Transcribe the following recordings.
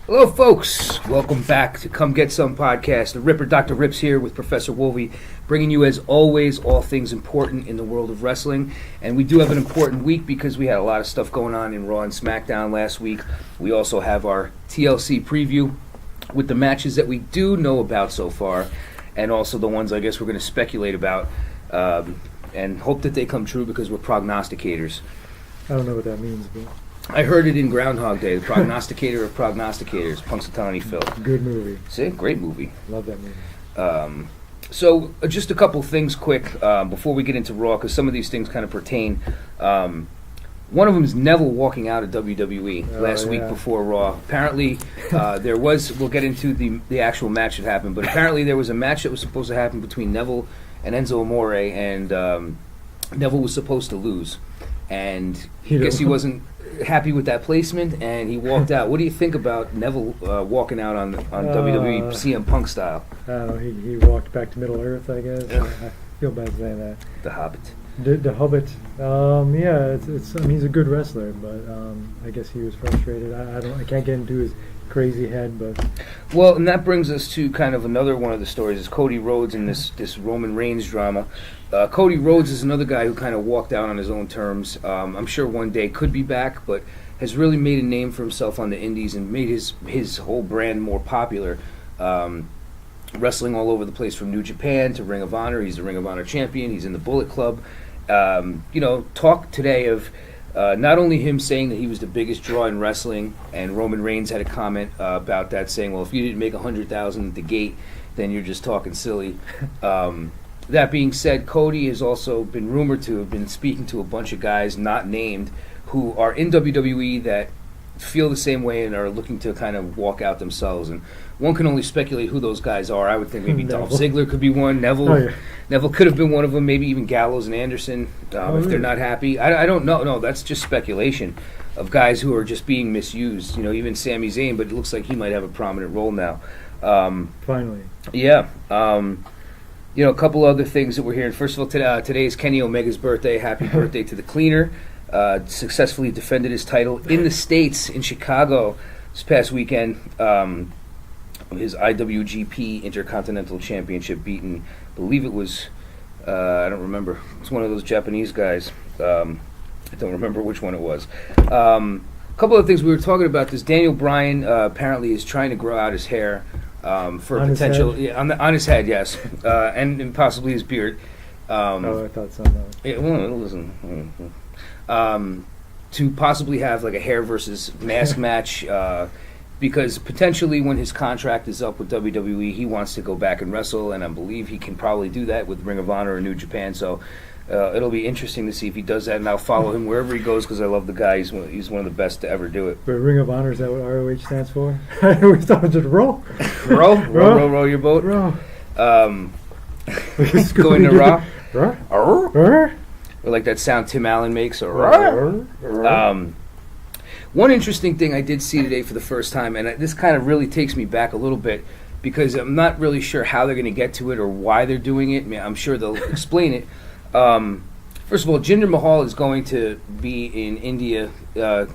Hello, folks. Welcome back to Come Get Some podcast. The Ripper, Dr. Rips here with Professor Wolvie, bringing you, as always, all things important in the world of wrestling. And we do have an important week because we had a lot of stuff going on in Raw and SmackDown last week. We also have our TLC preview with the matches that we do know about so far, and also the ones I guess we're going to speculate about and hope that they come true because we're prognosticators. I don't know what that means, but I heard it in Groundhog Day, the prognosticator of prognosticators, Punxsutawney Phil. Good movie. See, great movie. Love that movie. So just a couple things quick before we get into Raw, because some of these things kind of pertain. One of them is Neville walking out of WWE last week before Raw. Apparently, there was, we'll get into the actual match that happened, but apparently there was a match that was supposed to happen between Neville and Enzo Amore, and Neville was supposed to lose. And I guess he wasn't happy with that placement, and he walked out. What do you think about Neville walking out on WWE CM Punk style? I don't know. He walked back to Middle Earth, I guess. I feel bad saying that. The Hobbit. The Hobbit. Yeah, it's. I mean, he's a good wrestler, but I guess he was frustrated. I can't get into his crazy head, but well, and that brings us to kind of another one of the stories is Cody Rhodes and this Roman Reigns drama. Cody Rhodes is another guy who kind of walked out on his own terms. I'm sure one day could be back, but has really made a name for himself on the indies and made his whole brand more popular. Wrestling all over the place from New Japan to Ring of Honor. He's the Ring of Honor champion. He's in the Bullet Club. Talk today of not only him saying that he was the biggest draw in wrestling, and Roman Reigns had a comment about that, saying, well, if you didn't make $100,000 at the gate, then you're just talking silly. That being said, Cody has also been rumored to have been speaking to a bunch of guys not named who are in WWE that feel the same way and are looking to kind of walk out themselves. And one can only speculate who those guys are. I would think maybe Dolph Ziggler could be one. Neville could have been one of them. Maybe even Gallows and Anderson if they're not happy. I don't know. No, that's just speculation of guys who are just being misused. You know, even Sami Zayn, but it looks like he might have a prominent role now. Finally. Yeah. A couple other things that we're hearing. First of all, today is Kenny Omega's birthday. Happy birthday to the Cleaner. Successfully defended his title in the States, in Chicago, this past weekend. His IWGP Intercontinental Championship beaten, I believe it was, I don't remember. It's one of those Japanese guys. I don't remember which one it was. A couple of things we were talking about. This Daniel Bryan apparently is trying to grow out his hair for on potential his on his head, yes, and possibly his beard. I thought so. Listen. To possibly have like a hair versus mask match, because potentially when his contract is up with WWE, he wants to go back and wrestle, and I believe he can probably do that with Ring of Honor or New Japan. So it'll be interesting to see if he does that, and I'll follow him wherever he goes because I love the guy. He's one of the best to ever do it. But Ring of Honor, is that what ROH stands for? I always thought it was just row your boat. Row. Going to Raw. Raw. Or like that sound Tim Allen makes. One interesting thing I did see today for the first time, and this kind of really takes me back a little bit because I'm not really sure how they're going to get to it or why they're doing it. I mean, I'm sure they'll explain it. First of all, Jinder Mahal is going to be in India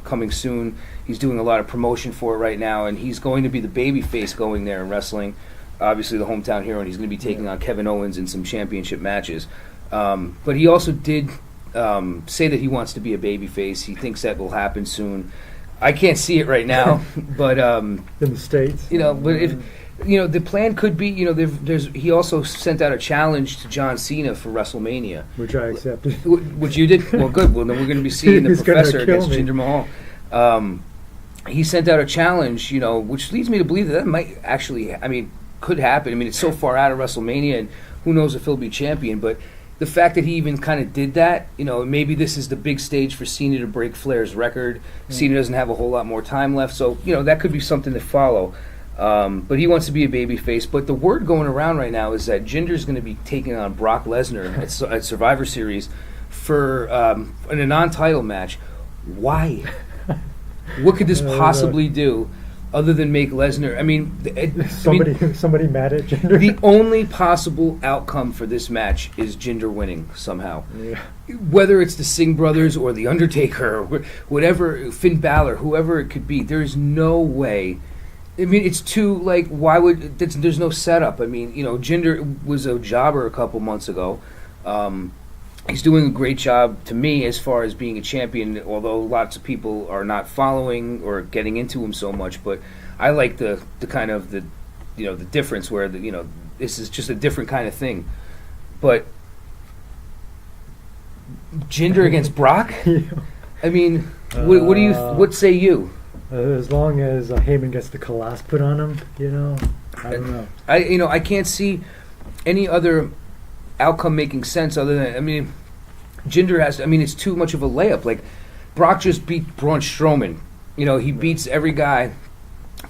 coming soon. He's doing a lot of promotion for it right now, and he's going to be the babyface going there and wrestling. Obviously, the hometown hero, and he's going to be taking on Kevin Owens in some championship matches. But he also did say that he wants to be a babyface. He thinks that will happen soon. I can't see it right now, but in the States, but if the plan could be, he also sent out a challenge to John Cena for WrestleMania, which I accepted. Which you did? Well, good. Well, then we're going to be seeing the Professor against Jinder Mahal. He sent out a challenge, which leads me to believe that might actually, could happen. I mean, it's so far out of WrestleMania, and who knows if he'll be champion, but the fact that he even kind of did that, maybe this is the big stage for Cena to break Flair's record. Cena doesn't have a whole lot more time left, so, that could be something to follow. But he wants to be a babyface. But the word going around right now is that Jinder's going to be taking on Brock Lesnar at Survivor Series for in a non-title match. Why? What could this possibly do? other than make Lesnar. I mean, somebody mad at Jinder. The only possible outcome for this match is Jinder winning somehow. Yeah. Whether it's the Singh brothers or the Undertaker or whatever, Finn Balor, whoever it could be, there's no way. I mean, it's too, like, why would... There's no setup. I mean, Jinder was a jobber a couple months ago. He's doing a great job, to me, as far as being a champion, although lots of people are not following or getting into him so much. But I like the kind of the difference where, this is just a different kind of thing. But Jinder against Brock? Yeah. I mean, what say you? As long as Heyman gets the Colossus put on him, I don't know. I can't see any other outcome making sense other than, Jinder has, it's too much of a layup. Like, Brock just beat Braun Strowman. He beats every guy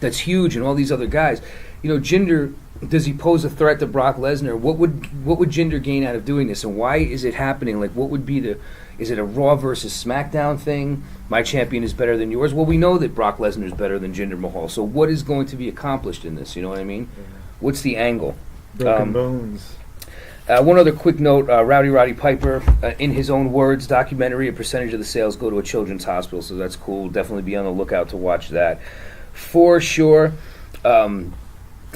that's huge and all these other guys. Jinder, does he pose a threat to Brock Lesnar? What would Jinder gain out of doing this, and why is it happening? Like, what would be is it a Raw versus SmackDown thing? My champion is better than yours? Well, we know that Brock Lesnar is better than Jinder Mahal. So what is going to be accomplished in this? You know what I mean? Yeah. What's the angle? Broken bones. One other quick note, Roddy Piper, in his own words, documentary, a percentage of the sales go to a children's hospital, so that's cool. Definitely be on the lookout to watch that. For sure.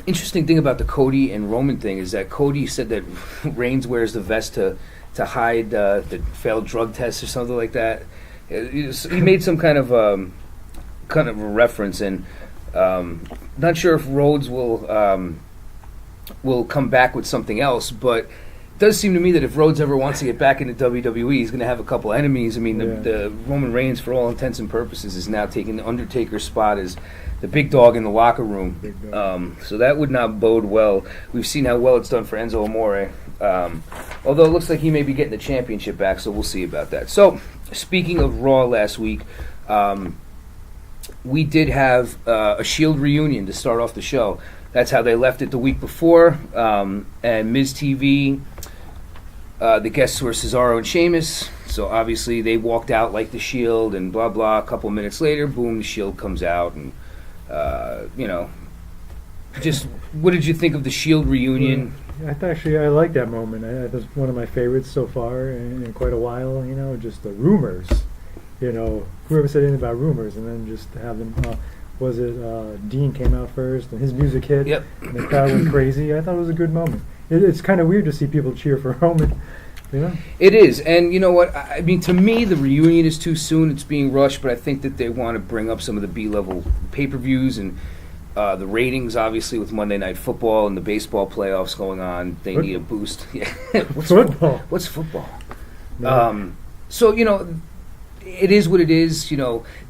Interesting thing about the Cody and Roman thing is that Cody said that Reigns wears the vest to hide the failed drug test or something like that. He made some kind of a reference, and not sure if Rhodes will come back with something else, but it does seem to me that if Rhodes ever wants to get back into WWE, he's going to have a couple enemies. The Roman Reigns, for all intents and purposes, is now taking the Undertaker's spot as the big dog in the locker room. So that would not bode well. We've seen how well it's done for Enzo Amore. Although it looks like he may be getting the championship back, so we'll see about that. So, speaking of Raw last week, we did have a Shield reunion to start off the show. That's how they left it the week before. And Miz TV, the guests were Cesaro and Sheamus. So obviously they walked out like the Shield and blah, blah. A couple minutes later, boom, the Shield comes out. And, just what did you think of the Shield reunion? I like that moment. It was one of my favorites so far in quite a while. Just the rumors. Whoever said anything about rumors, and then just have them... Dean came out first, and his music hit, Yep. and the crowd went crazy. I thought it was a good moment. It's kind of weird to see people cheer for Roman, It is, and you know what? To me, the reunion is too soon. It's being rushed, but I think that they want to bring up some of the B-level pay-per-views and the ratings, obviously, with Monday Night Football and the baseball playoffs going on. They need a boost. What's football? What's football? No. It is what it is.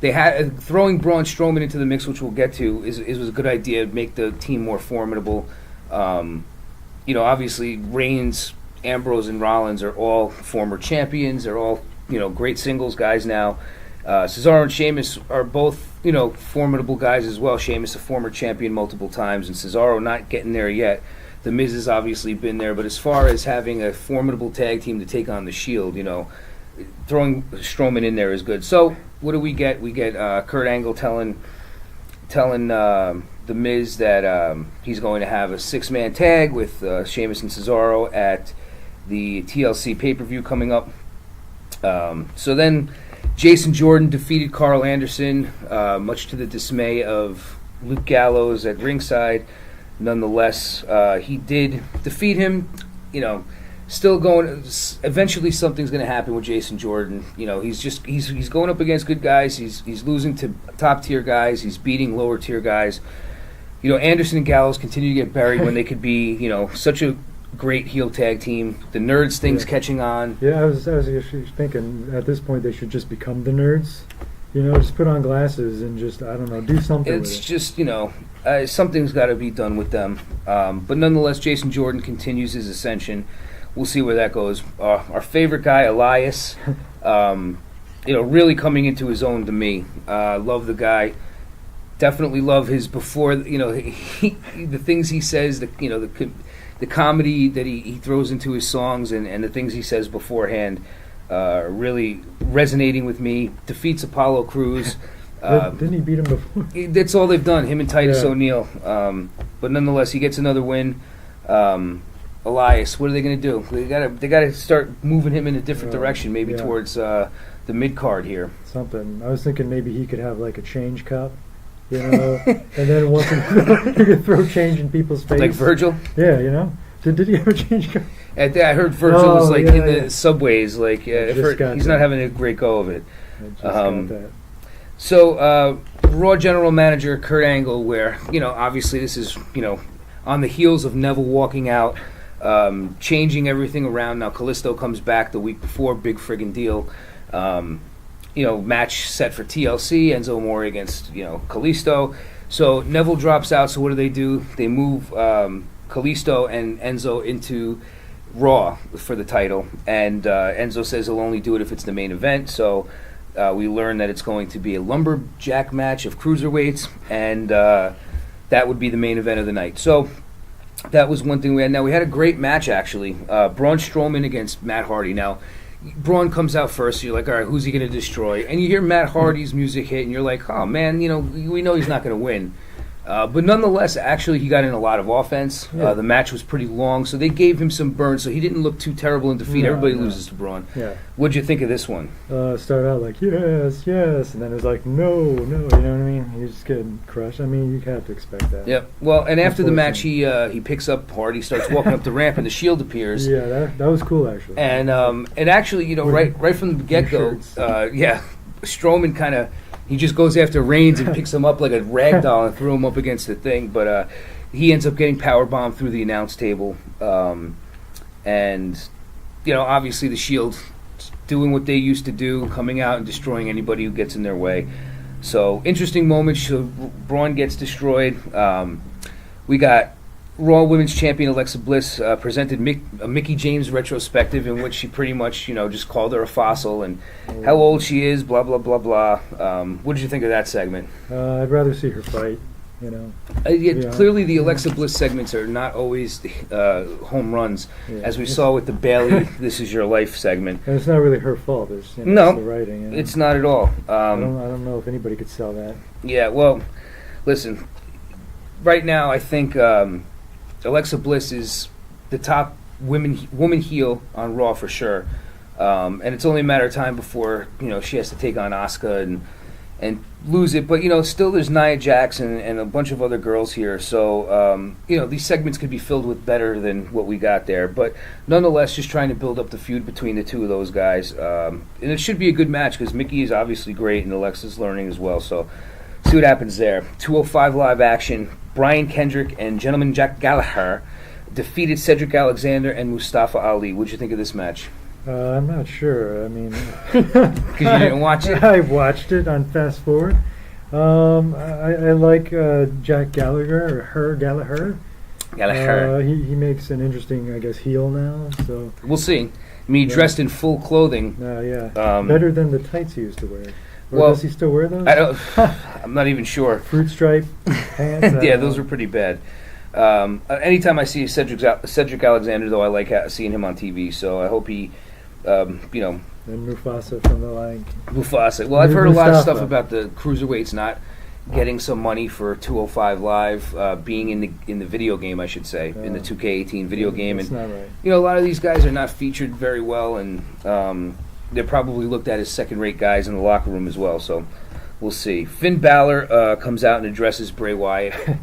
They had throwing Braun Strowman into the mix, which we'll get to, was a good idea. Make the team more formidable. Obviously Reigns, Ambrose, and Rollins are all former champions. They're all great singles guys now. Cesaro and Sheamus are both formidable guys as well. Sheamus a former champion multiple times, and Cesaro not getting there yet. The Miz has obviously been there, but as far as having a formidable tag team to take on the Shield, throwing Strowman in there is good. So what do we get? We get Kurt Angle telling the Miz that he's going to have a 6-man tag with Sheamus and Cesaro at the TLC pay-per-view coming up. So then Jason Jordan defeated Carl Anderson, much to the dismay of Luke Gallows at ringside. Nonetheless, he did defeat him. Still going. Eventually, something's going to happen with Jason Jordan. He's going up against good guys. He's losing to top tier guys. He's beating lower tier guys. Anderson and Gallows continue to get buried when they could be. Such a great heel tag team. The Nerds thing's catching on. Yeah, I was actually thinking at this point they should just become the Nerds. Just put on glasses and just do something. It's with it. just something's got to be done with them. But nonetheless, Jason Jordan continues his ascension. We'll see where that goes. Our favorite guy, Elias, really coming into his own to me. Love the guy. Definitely love his before. The things he says. The comedy that he throws into his songs and the things he says beforehand are really resonating with me. Defeats Apollo Crews. Didn't he beat him before? That's all they've done, him and Titus Yeah. O'Neil. But nonetheless, he gets another win. Elias, what are they going to do? They got to start moving him in a different direction, maybe Yeah. towards the mid card here. Something. I was thinking maybe he could have like a change cup, and then once he could throw change in people's face. Like Virgil? Yeah, Did he have a change cup? I heard Virgil was like in the yeah. subways. Like I just got he's that. not having a great go of it. I just got that. So, Raw General Manager Kurt Angle, where, obviously this is, on the heels of Neville walking out, changing everything around. Now, Kalisto comes back the week before, big friggin' deal. Match set for TLC, Enzo Amore against, Kalisto. So, Neville drops out, so what do? They move Kalisto and Enzo into Raw for the title. And Enzo says he'll only do it if it's the main event, so... we learn that it's going to be a lumberjack match of cruiserweights, and that would be the main event of the night. So that was one thing we had. Now, we had a great match, actually. Braun Strowman against Matt Hardy. Now, Braun comes out first, so you're like, all right, who's he going to destroy? And you hear Matt Hardy's music hit, and you're like, oh, man, we know he's not going to win. But nonetheless, actually, he got in a lot of offense. Yeah. The match was pretty long, so they gave him some burn, so he didn't look too terrible in defeat. Everybody loses to Braun. Yeah. What'd you think of this one? Start out like, yes, and then it was like, no, you know what I mean? He's just getting crushed. I mean, you have to expect that. Yep. Well, and after the match, he picks up Hardy, starts walking up the ramp, and the Shield appears. Yeah, that was cool, actually. And actually, right from the get-go, Strowman kind of... He just goes after Reigns and picks him up like a rag doll and threw him up against the thing. But he ends up getting powerbombed through the announce table. And, obviously the Shield doing what they used to do, coming out and destroying anybody who gets in their way. So, interesting moment. So, Braun gets destroyed. We got Raw Women's Champion Alexa Bliss presented a Mickie James retrospective in which she pretty much, just called her a fossil and how old she is, blah, blah, blah, blah. What did you think of that segment? I'd rather see her fight, Clearly the Alexa Bliss segments are not always home runs, as we saw with the Bayley This Is Your Life segment. And it's not really her fault. It's the writing. It's not at all. I don't know if anybody could sell that. Yeah, well, listen, right now I think... Alexa Bliss is the top woman heel on Raw for sure, and it's only a matter of time before she has to take on Asuka and lose it. But still there's Nia Jax and a bunch of other girls here, so these segments could be filled with better than what we got there. But nonetheless, just trying to build up the feud between the two of those guys, and it should be a good match because Mickie is obviously great and Alexa's learning as well. So see what happens there. 205 live action. Brian Kendrick and Gentleman Jack Gallagher defeated Cedric Alexander and Mustafa Ali. What'd you think of this match? I'm not sure. I mean... Because you didn't watch it? I watched it on Fast Forward. I like Jack Gallagher, or her Gallagher. Gallagher. He makes an interesting, I guess, heel now. So we'll see. I mean, he dressed in full clothing. Better than the tights he used to wear. Well, does he still wear those? I'm not even sure. Fruit stripe pants? Yeah, those were pretty bad. Anytime I see Cedric Alexander, though, I like seeing him on TV. So I hope he, And Mufasa from the line. Mufasa. Well, I've heard a lot of stuff about the cruiserweights not getting some money for 205 Live, being in the video game, I should say, in the 2K18 video game. That's and not right. a lot of these guys are not featured very well, and they're probably looked at as second-rate guys in the locker room as well, so we'll see. Finn Balor comes out and addresses Bray Wyatt.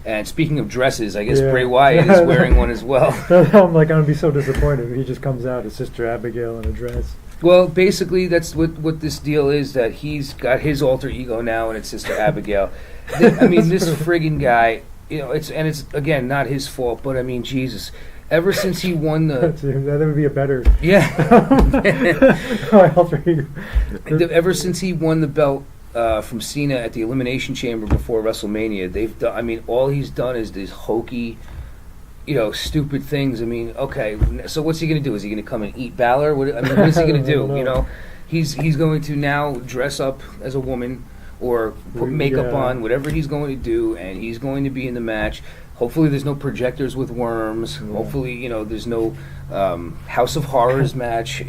And speaking of dresses, I guess Bray Wyatt is wearing one as well. I'm going to be so disappointed if he just comes out as Sister Abigail in a dress. Well, basically, that's what this deal is, that he's got his alter ego now, and it's Sister Abigail. I mean, this friggin' guy, it's again, not his fault, but I mean, Jesus. Ever since he won the... that would be a better... Yeah. alter ego. Ever since he won the belt from Cena at the Elimination Chamber before WrestleMania, they've done... I mean, all he's done is these hokey, stupid things. I mean, okay, so what's he going to do? Is he going to come and eat Balor? What is he going to do? He's going to now dress up as a woman, or put makeup Yeah. on, whatever he's going to do, and he's going to be in the match. Hopefully there's no projectors with worms. Yeah. Hopefully, there's no House of Horrors match.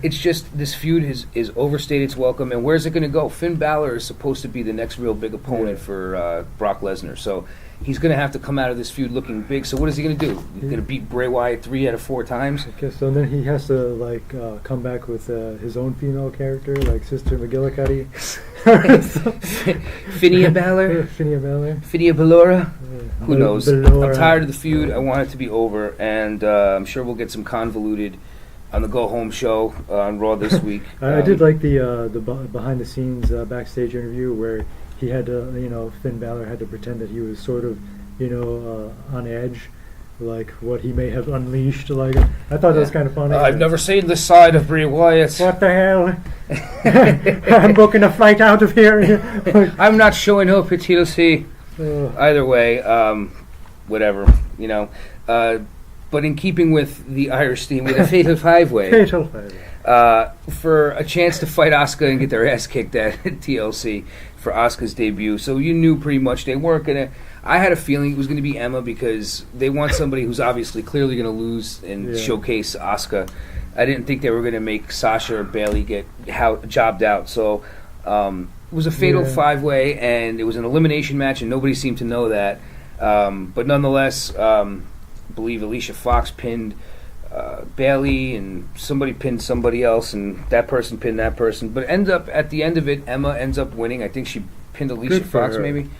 It's just this feud is overstayed its welcome. And where's it going to go? Finn Balor is supposed to be the next real big opponent for Brock Lesnar. So he's going to have to come out of this feud looking big. So what is he going to do? He's going to beat Bray Wyatt 3 out of 4 times? I guess so. And then he has to come back with his own female character, like Sister McGillicuddy. Finia Balor? Finia Balor. Finia Balora? Who knows? Balora. I'm tired of the feud. I want it to be over. And I'm sure we'll get some convoluted on the Go Home show on Raw this week. I did like the behind the scenes backstage interview where he had to, Finn Balor had to pretend that he was sort of, on edge, like what he may have unleashed. Like I thought that was kind of funny. I've never seen this side of Bray Wyatt. What the hell? I'm booking a flight out of here. I'm not showing up at TLC. Either way, whatever, but in keeping with the Irish theme, with a fatal five-way. Fatal five-way. For a chance to fight Asuka and get their ass kicked at TLC for Asuka's debut. So you knew pretty much they weren't going to... I had a feeling it was going to be Emma because they want somebody who's obviously clearly going to lose and showcase Asuka. I didn't think they were going to make Sasha or Bayley get jobbed out. So it was a fatal five-way, and it was an elimination match, and nobody seemed to know that. But nonetheless... I believe Alicia Fox pinned Bayley, and somebody pinned somebody else, and that person pinned that person. But at the end of it, Emma ends up winning. I think she pinned Alicia Fox, maybe.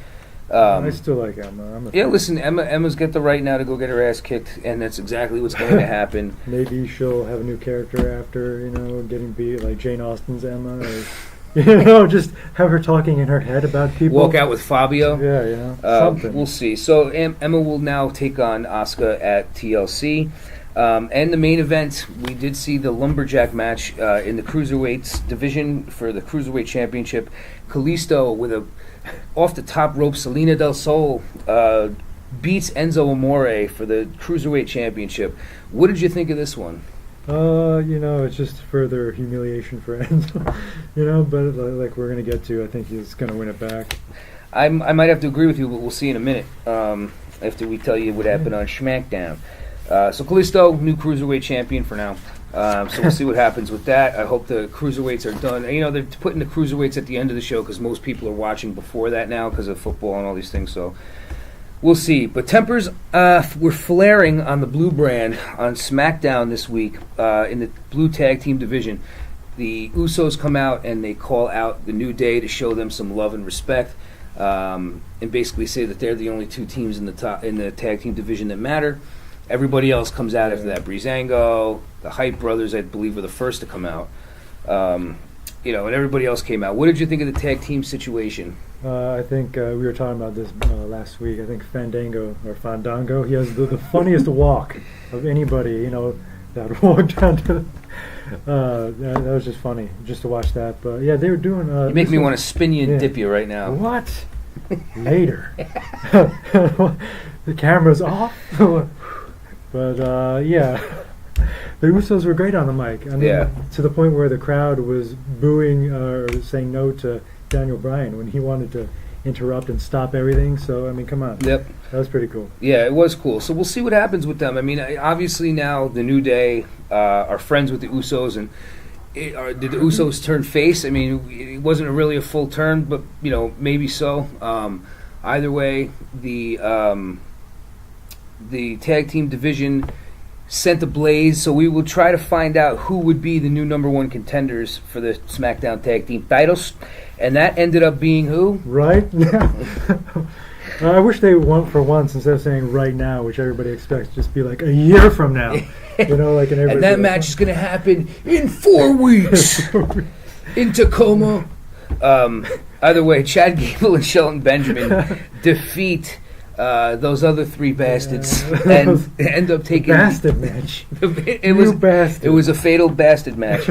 I still like Emma. Listen, Emma's got the right now to go get her ass kicked, and that's exactly what's going to happen. Maybe she'll have a new character after getting beat, like Jane Austen's Emma. Or, just have her talking in her head about people. Walk out with Fabio. Yeah, something. We'll see. So Emma will now take on Asuka at TLC. And the main event, we did see the lumberjack match in the Cruiserweights division for the Cruiserweight Championship. Kalisto with a off-the-top rope Selena Del Sol beats Enzo Amore for the Cruiserweight Championship. What did you think of this one? It's just further humiliation for Enzo, but like we're going to get to, I think he's going to win it back. I might have to agree with you, but we'll see in a minute after we tell you what happened on SmackDown. So Kalisto, new Cruiserweight champion for now. So we'll see what happens with that. I hope the Cruiserweights are done. They're putting the Cruiserweights at the end of the show because most people are watching before that now because of football and all these things, so... We'll see. But tempers were flaring on the Blue brand on SmackDown this week in the Blue Tag Team division. The Usos come out and they call out the New Day to show them some love and respect, and basically say that they're the only 2 teams in the tag team division that matter. Everybody else comes out after that. Breezango, the Hype Brothers, I believe, were the first to come out. And everybody else came out. What did you think of the tag team situation? I think we were talking about this last week. I think Fandango, he has the funniest walk of anybody, that walked down to that was just funny, just to watch that. But yeah, they were doing... you make me want to spin you and dip you right now. What? Later. The camera's off. But the Usos were great on the mic. I mean, to the point where the crowd was booing or saying no to Daniel Bryan when he wanted to interrupt and stop everything. So, I mean, come on. Yep. That was pretty cool. Yeah, it was cool. So we'll see what happens with them. I mean, obviously now the New Day are friends with the Usos, and did the Usos turn face? I mean, it wasn't really a full turn, but, maybe so. Either way, the tag team division sent a blaze, so we will try to find out who would be the new number 1 contenders for the SmackDown tag team titles, and that ended up being who? Right? Yeah. I wish they won for once instead of saying right now, which everybody expects, just be like a year from now. Like and that match is going to happen in 4 weeks in Tacoma. Either way, Chad Gable and Shelton Benjamin defeat those other three bastards and end up taking bastard match. It was a fatal bastard match.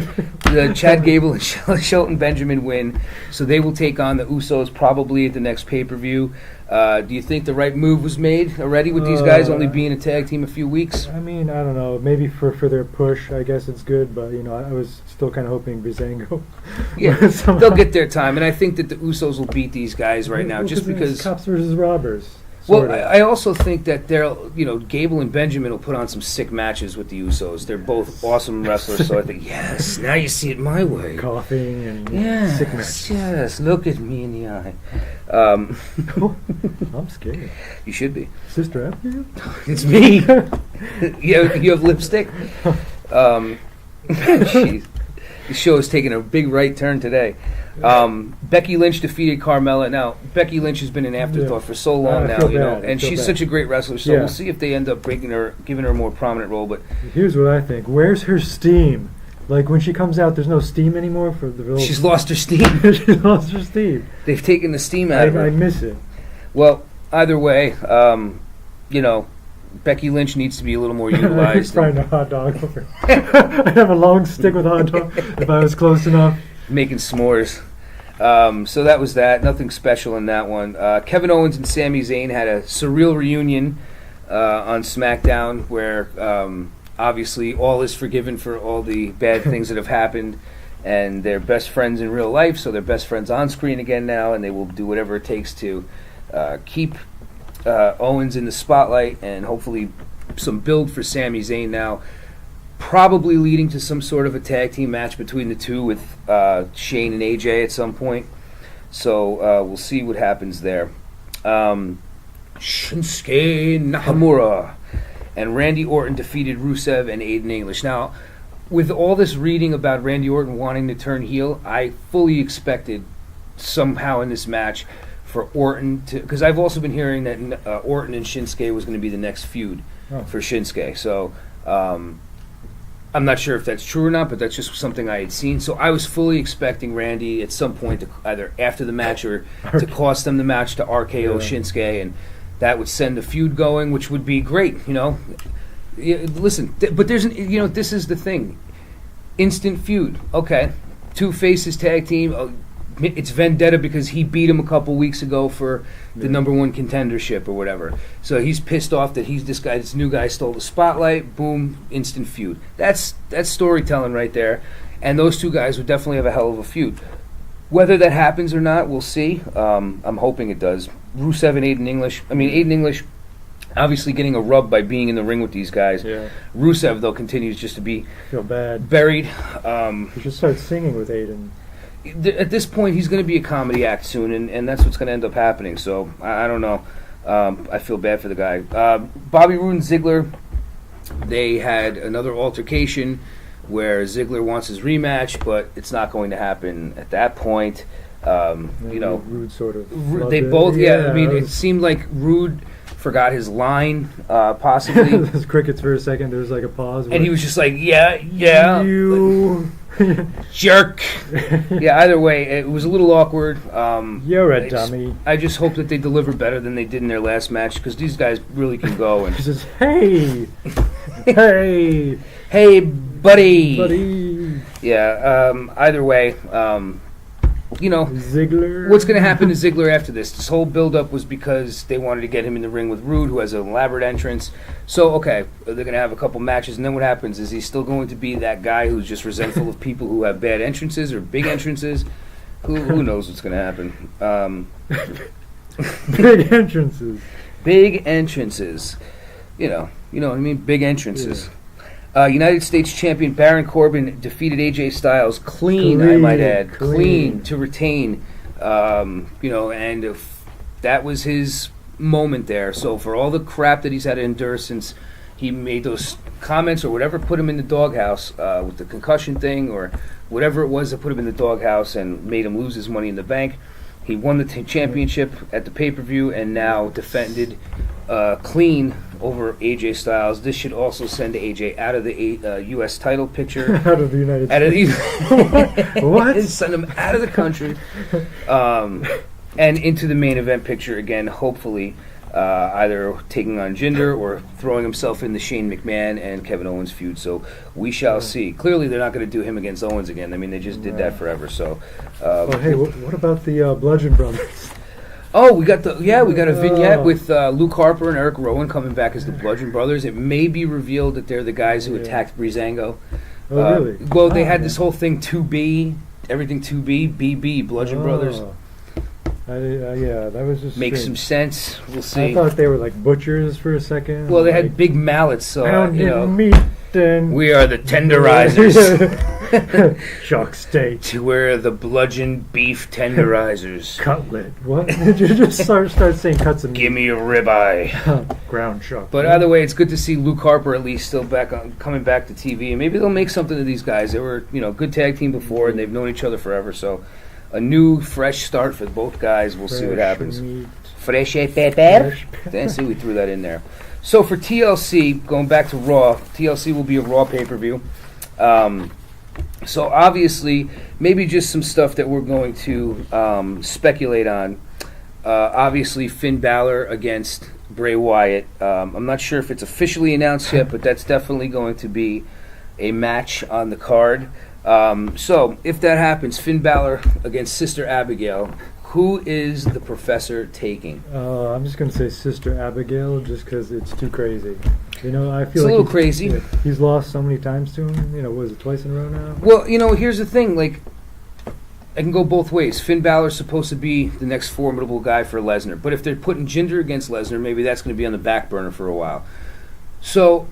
Chad Gable and Shelton Benjamin win, so they will take on the Usos probably at the next pay-per-view. Do you think the right move was made already with these guys only being a tag team a few weeks? I mean, I don't know. Maybe for their push, I guess it's good. But I was still kind of hoping Bizango. Yeah, they'll get their time, and I think that the Usos will beat these guys right now, just because it's cops versus robbers. Well, I also think that Gable and Benjamin will put on some sick matches with the Usos. They're both awesome wrestlers, so I think, yes, now you see it my way. Coughing and sick matches. Yes, look at me in the eye. I'm scared. You should be. Sister F? It's me. You have lipstick? Jeez. The show is taking a big right turn today. Becky Lynch defeated Carmella. Now, Becky Lynch has been an afterthought for so long now, and she's such a great wrestler. So we'll see if they end up giving her a more prominent role. But here's what I think: where's her steam? Like when she comes out, there's no steam anymore for the real. She's lost her steam. She's lost her steam. They've taken the steam out of her. I miss it. Well, either way, Becky Lynch needs to be a little more utilized. Frying a hot dog over. I'd have a long stick with hot dog if I was close enough. Making s'mores. So that was that. Nothing special in that one. Kevin Owens and Sami Zayn had a surreal reunion on SmackDown where obviously all is forgiven for all the bad things that have happened, and they're best friends in real life, so they're best friends on screen again now, and they will do whatever it takes to keep Owens in the spotlight and hopefully some build for Sami Zayn now. Probably leading to some sort of a tag team match between the two with Shane and AJ at some point. So we'll see what happens there. Shinsuke Nakamura and Randy Orton defeated Rusev and Aiden English. Now, with all this reading about Randy Orton wanting to turn heel, I fully expected somehow in this match for Orton to... Because I've also been hearing that Orton and Shinsuke was going to be the next feud for Shinsuke. So... I'm not sure if that's true or not, but that's just something I had seen. So I was fully expecting Randy at some point to either after the match or to cost them the match to RKO Shinsuke, and that would send the feud going, which would be great. Listen, but there's this is the thing: instant feud. Okay, two faces tag team. It's vendetta because he beat him a couple weeks ago for the number one contendership or whatever. So he's pissed off that this new guy stole the spotlight. Boom, instant feud. That's storytelling right there. And those two guys would definitely have a hell of a feud. Whether that happens or not, we'll see. I'm hoping it does. Rusev and Aiden English. I mean, Aiden English obviously getting a rub by being in the ring with these guys. Yeah. Rusev, though, continues just to be buried. You should start singing with Aiden. At this point, he's going to be a comedy act soon, and that's what's going to end up happening. So, I don't know. I feel bad for the guy. Bobby Roode and Ziggler, they had another altercation where Ziggler wants his rematch, but it's not going to happen at that point. Roode sort of... They both, I mean, it seemed like Roode forgot his line, possibly. There's crickets for a second. There was like a pause. And he was just like, yeah. You... jerk. Yeah, either way, it was a little awkward. You're a dummy. I just hope that they deliver better than they did in their last match, because these guys really can go. And he says, hey, buddy. Yeah, either way, Ziggler. What's going to happen to Ziggler after this? This whole build-up was because they wanted to get him in the ring with Roode, who has an elaborate entrance. So, okay, they're going to have a couple matches, and then what happens? Is he still going to be that guy who's just resentful of people who have bad entrances or big entrances? Who knows what's going to happen? Big entrances. Big entrances. You know what I mean? Big entrances. Yeah. United States champion Baron Corbin defeated AJ Styles clean, I might add. Clean to retain. And that was his moment there. So for all the crap that he's had to endure since he made those comments or whatever put him in the doghouse with the concussion thing or whatever it was that put him in the doghouse and made him lose his money in the bank, he won the championship at the pay-per-view and now defended clean over AJ Styles. This should also send AJ out of the U.S. title picture. Out of the United States. What? Send him out of the country. And into the main event picture again, hopefully. either taking on Jinder or throwing himself in the Shane McMahon and Kevin Owens feud. So we shall see. Clearly, they're not going to do him against Owens again. I mean, they just did that forever. So, hey, what about the Bludgeon Brothers? Oh, we got a vignette with Luke Harper and Eric Rowan coming back as the Bludgeon Brothers. It may be revealed that they're the guys who attacked Breezango. Oh, really? Well, they had this whole thing 2B, everything 2B, BB, Bludgeon Brothers. Yeah, that was just Makes strange. some sense. We'll see. I thought they were like butchers for a second. Well, they like, had big mallets, so meat and we are the tenderizers. Chuck steak. We're the bludgeon beef tenderizers. Cutlet. What? Did you just start saying cuts of meat? Give me a ribeye. Ground chuck. But either way, it's good to see Luke Harper at least still coming back to TV, and maybe they'll make something of these guys. They were, good tag team before, and they've known each other forever. So, a new, fresh start for both guys. We'll see what happens. Fresh pepper. Fancy we threw that in there. So for TLC, going back to Raw, TLC will be a Raw pay-per-view. So obviously, maybe just some stuff that we're going to speculate on. Obviously, Finn Balor against Bray Wyatt. I'm not sure if it's officially announced yet, but that's definitely going to be a match on the card. So if that happens, Finn Balor against Sister Abigail, who is the Professor taking? I'm just going to say Sister Abigail just because it's too crazy. I feel it's a like little crazy. He's lost so many times to him. Was it twice in a row now? Well, here's the thing. Like, I can go both ways. Finn Balor's supposed to be the next formidable guy for Lesnar. But if they're putting Jinder against Lesnar, maybe that's going to be on the back burner for a while. So,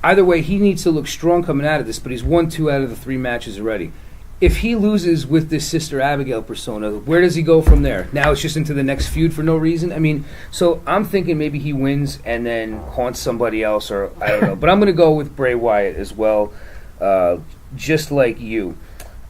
either way, he needs to look strong coming out of this, but he's won 2 out of the 3 matches already. If he loses with this Sister Abigail persona, where does he go from there? Now it's just into the next feud for no reason? I mean, so I'm thinking maybe he wins and then haunts somebody else, or I don't know. But I'm going to go with Bray Wyatt as well, just like you.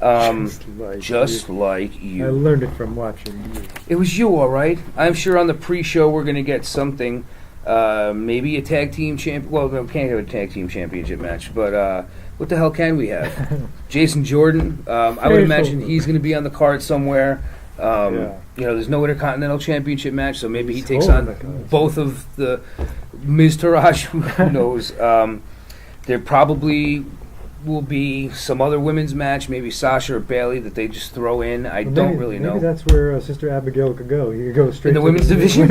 Just like you. I learned it from watching you. It was you, all right. I'm sure on the pre-show we're going to get something, maybe a tag team champ. Well, we can't have a tag team championship match, but what the hell can we have? Jason Jordan. I would imagine he's going to be on the card somewhere. There's no Intercontinental Championship match, so maybe he takes on both of the Miz Taraj. Who knows? There probably will be some other women's match, maybe Sasha or Bayley, that they just throw in. I don't really know. Maybe that's where Sister Abigail could go. He could go straight in the to women's division.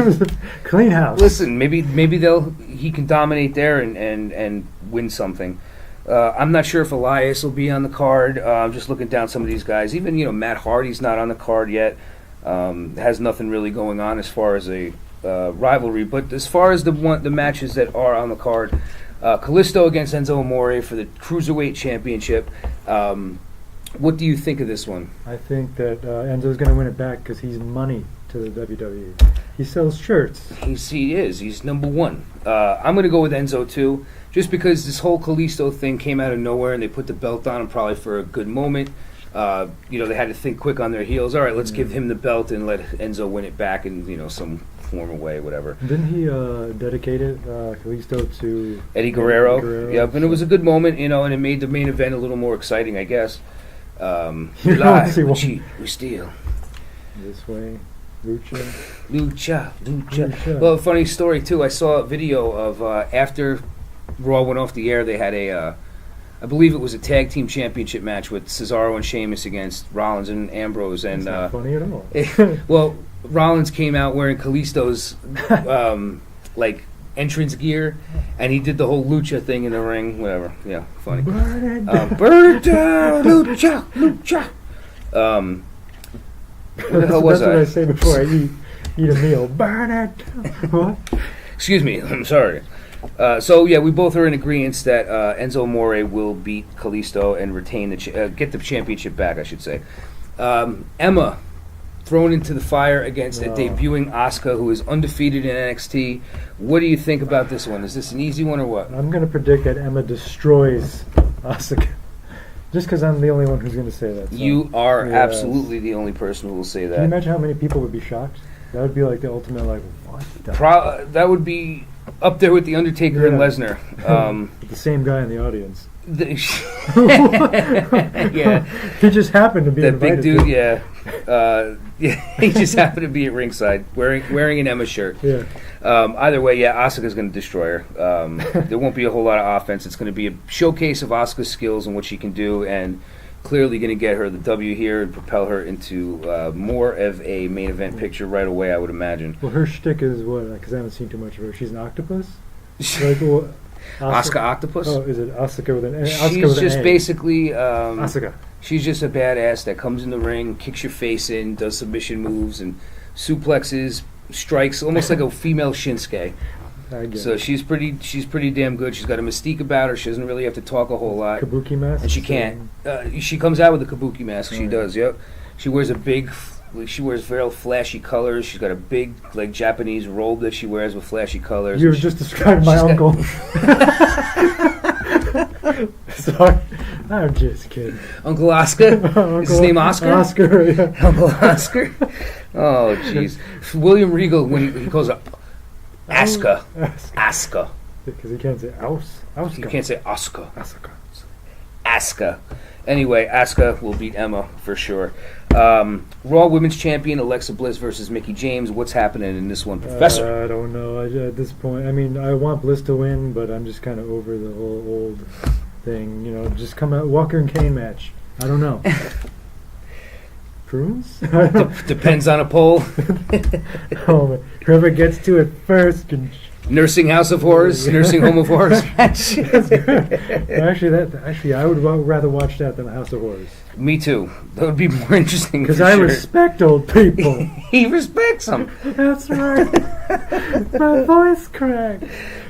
Clean house. Listen, maybe he can dominate there and win something. I'm not sure if Elias will be on the card. I'm just looking down some of these guys. Even Matt Hardy's not on the card yet. Has nothing really going on as far as a rivalry. But as far as the matches that are on the card, Kalisto against Enzo Amore for the Cruiserweight Championship. What do you think of this one? I think that Enzo's going to win it back because he's money to the WWE. He sells shirts. He is. He's number one. I'm going to go with Enzo too. Just because this whole Kalisto thing came out of nowhere and they put the belt on him probably for a good moment. They had to think quick on their heels. All right, let's give him the belt and let Enzo win it back in some form of way, whatever. Didn't he dedicate it, Kalisto, to Eddie Guerrero? Yep, and it was a good moment, and it made the main event a little more exciting, I guess. We cheat, we steal. This way. Lucha. Well, funny story, too. I saw a video of after Raw went off the air, they had I believe it was a tag team championship match with Cesaro and Sheamus against Rollins and Ambrose. And that's not funny at all. Well, Rollins came out wearing Kalisto's entrance gear, and he did the whole lucha thing in the ring. Whatever, yeah, funny. Burn it down, lucha. What the hell was That's what I say before I eat a meal. Burn it down. What? Excuse me, I'm sorry. We both are in agreement that Enzo Amore will beat Kalisto and retain get the championship back, I should say. Emma thrown into the fire against a debuting Asuka, who is undefeated in NXT. What do you think about this one? Is this an easy one or what? I'm going to predict that Emma destroys Asuka. Just because I'm the only one who's going to say that. So. You are absolutely the only person who will say that. Can you imagine how many people would be shocked? That would be like the ultimate, like, what the That would be up there with the Undertaker and Yeah. Lesnar. the same guy in the audience. Yeah, He just happened to be that invited. big dude. Yeah, yeah. He just happened to be at ringside wearing an Emma shirt. Yeah. Either way, yeah, Asuka's going to destroy her. There won't be a whole lot of offense. It's going to be a showcase of Asuka's skills and what she can do, and clearly going to get her the W here and propel her into more of a main event picture right away, I would imagine. Well, her shtick is what? Because I haven't seen too much of her. She's an octopus? Like, what? Asuka Octopus? Oh, is it Asuka with an A? Asuka She's with an just A. basically... Asuka. She's just a badass that comes in the ring, kicks your face in, does submission moves, and suplexes, strikes, almost like a female Shinsuke. I get So it. she's pretty damn good. She's got a mystique about her. She doesn't really have to talk a whole lot. Kabuki mask? And she can't. She comes out with a kabuki mask. She Right. does. Yep. She wears She wears very flashy colors. She's got a big, like, Japanese robe that she wears with flashy colors. You were And just describing my she's got- uncle. Sorry. I'm just kidding. Uncle Oscar. Is his name Oscar? Oscar, yeah. Uncle Oscar. Oh, jeez. William Regal when he calls up Asuka. Asuka. Because he can't say Aus. You can't say Asuka. Asuka. Asuka. Anyway, Asuka will beat Emma for sure. Raw Women's Champion Alexa Bliss versus Mickie James. What's happening in this one, Professor? I don't know. At this point, I mean, I want Bliss to win, but I'm just kind of over the whole old thing. You know, just come out, Walker and Kane match. I don't know. Prunes? Depends on a poll. Oh, man. Whoever gets to it first can. Nursing House of Horrors, Nursing Home of Horrors match. That's good. Actually, I would rather watch that than House of Horrors. Me too. That would be more interesting. Because for I sure. respect old people. He respects them. That's right. My voice cracked.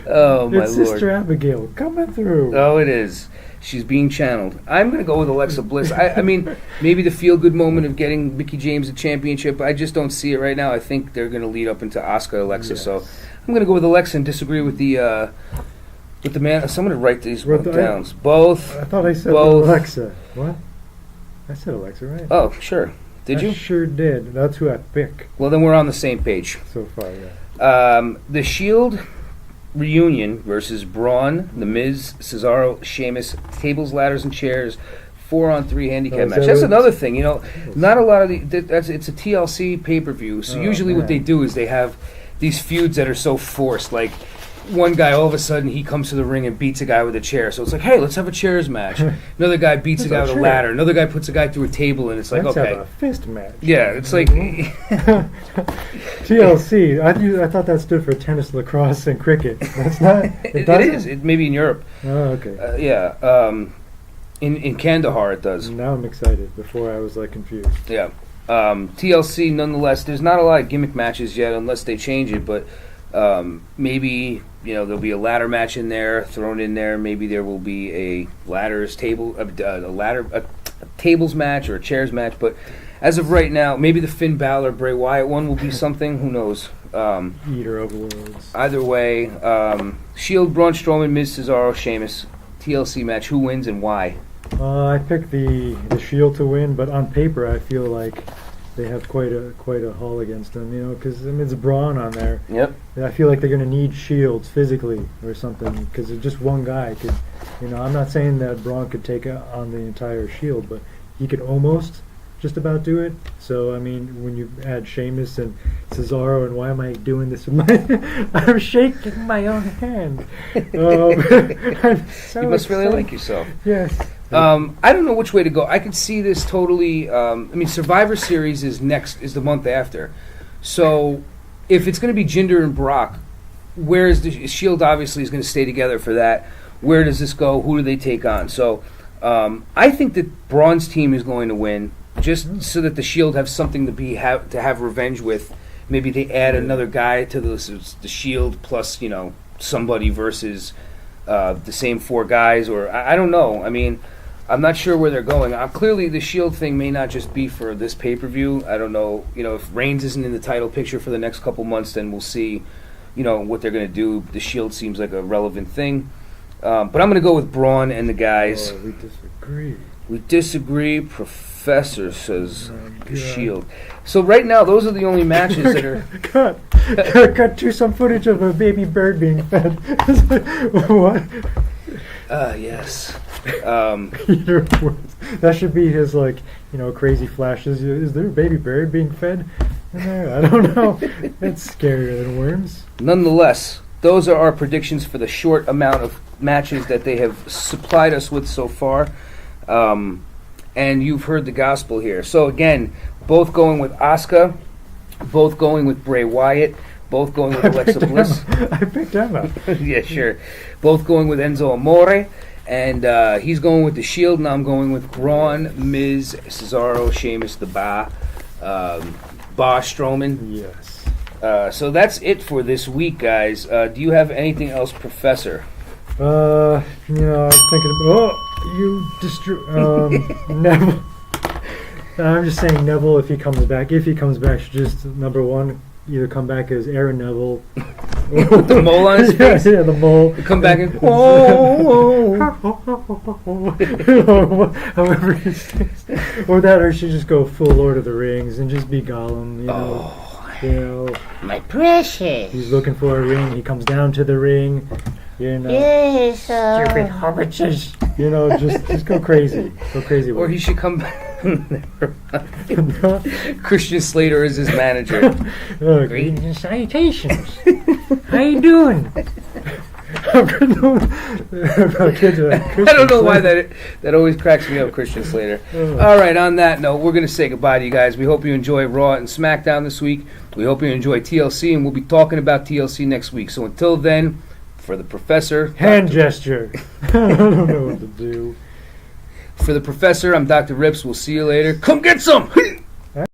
Oh my It's lord. Sister Abigail coming through. Oh, it is. She's being channeled. I'm going to go with Alexa Bliss. I mean, maybe the feel-good moment of getting Mickie James a championship. I just don't see it right now. I think they're going to lead up into Asuka Alexa. Yes. So I'm going to go with Alexa and disagree with the man. So I'm going to write these What the- down. Both. I thought I said Both. Alexa. What? I said Alexa, right? Oh, sure. Did I you? sure did. That's who I pick Well, then we're on the same page. so far, yeah. The Shield reunion versus Braun, The Miz, Cesaro, Sheamus, tables, ladders, and chairs, 4-on-3 handicap Oh, is match. that That's what- another thing, you know. Not a lot of it's a TLC pay-per-view. So Oh, usually what man. they do is they have these feuds that are so forced. Like one guy, all of a sudden, he comes to the ring and beats a guy with a chair. So it's like, hey, let's have a chairs match. Another guy beats a That's guy a with a chair. ladder. Another guy puts a guy through a table, and it's like, Let's okay. have a fist match. Yeah, it's like TLC. I thought that stood for tennis, lacrosse, and cricket. That's not. it doesn't? is. It maybe in Europe. Oh, okay. Yeah. In Kandahar it does. Now I'm excited. Before I was like confused. Yeah. TLC, nonetheless, there's not a lot of gimmick matches yet unless they change it, but maybe, you know, there'll be a ladder match in there, thrown in there. Maybe there will be a tables match or a chairs match, but as of right now, maybe the Finn Balor, Bray Wyatt one will be something. Who knows? Eater of worlds. Either way, Shield, Braun Strowman, Miz, Cesaro, Sheamus, TLC match. Who wins and why? I picked the Shield to win, but on paper I feel like they have quite a haul against them. You know, because I mean it's Braun on there. Yep. I feel like they're going to need shields physically or something because just one guy could. You know, I'm not saying that Braun could take on the entire Shield, but he could almost just about do it. So I mean, when you add Sheamus and Cesaro, and why am I doing this with my? I'm shaking my own hand. I'm so You must really excited. like yourself. Yes. I don't know which way to go. I could see this totally. I mean, Survivor Series is the month after. So, if it's going to be Jinder and Brock, where is the Shield? Obviously, is going to stay together for that. Where does this go? Who do they take on? So, I think that Braun's team is going to win, just so that the Shield have something to have revenge with. Maybe they add another guy to the Shield plus, you know, somebody versus the same four guys, or I don't know. I mean, I'm not sure where they're going. Clearly, the Shield thing may not just be for this pay-per-view. I don't know. You know, if Reigns isn't in the title picture for the next couple months, then we'll see, you know, what they're going to do. The Shield seems like a relevant thing. But I'm going to go with Braun and the guys. Oh, we disagree. We disagree. Professor, says God. Shield. So right now, those are the only matches that are. Cut to some footage of a baby bird being fed. What? Yes. That should be his, like, crazy flashes. Is there a baby bird being fed in there? I don't know. That's scarier than worms. Nonetheless, those are our predictions for the short amount of matches that they have supplied us with so far. And you've heard the gospel here. So again, both going with Asuka, both going with Bray Wyatt, both going with Alexa Bliss. I picked Emma. Yeah, sure. Both going with Enzo Amore, and he's going with the Shield, and I'm going with Braun, Miz, Cesaro, Sheamus, the Ba Strowman. Yes. So that's it for this week, guys. Do you have anything else, Professor? I was thinking, Neville. I'm just saying Neville, if he comes back, should just, number one, either come back as Aaron Neville. With the mole on his face? Yeah, the mole. Come back and, however he sings. Or that, or he should just go full Lord of the Rings and just be Gollum, my precious. He's looking for a ring, he comes down to the ring, Yes, stupid hobbitses. Just go crazy. Go crazy with Or he should come back. Christian Slater is his manager. Greetings and salutations. How you doing? I don't know why that always cracks me up, Christian Slater. All right, on that note, we're going to say goodbye to you guys. We hope you enjoy Raw and SmackDown this week. We hope you enjoy TLC, and we'll be talking about TLC next week. So until then, for the Professor... Hand gesture. I don't know what to do. For the Professor, I'm Dr. Rips. We'll see you later. Come get some!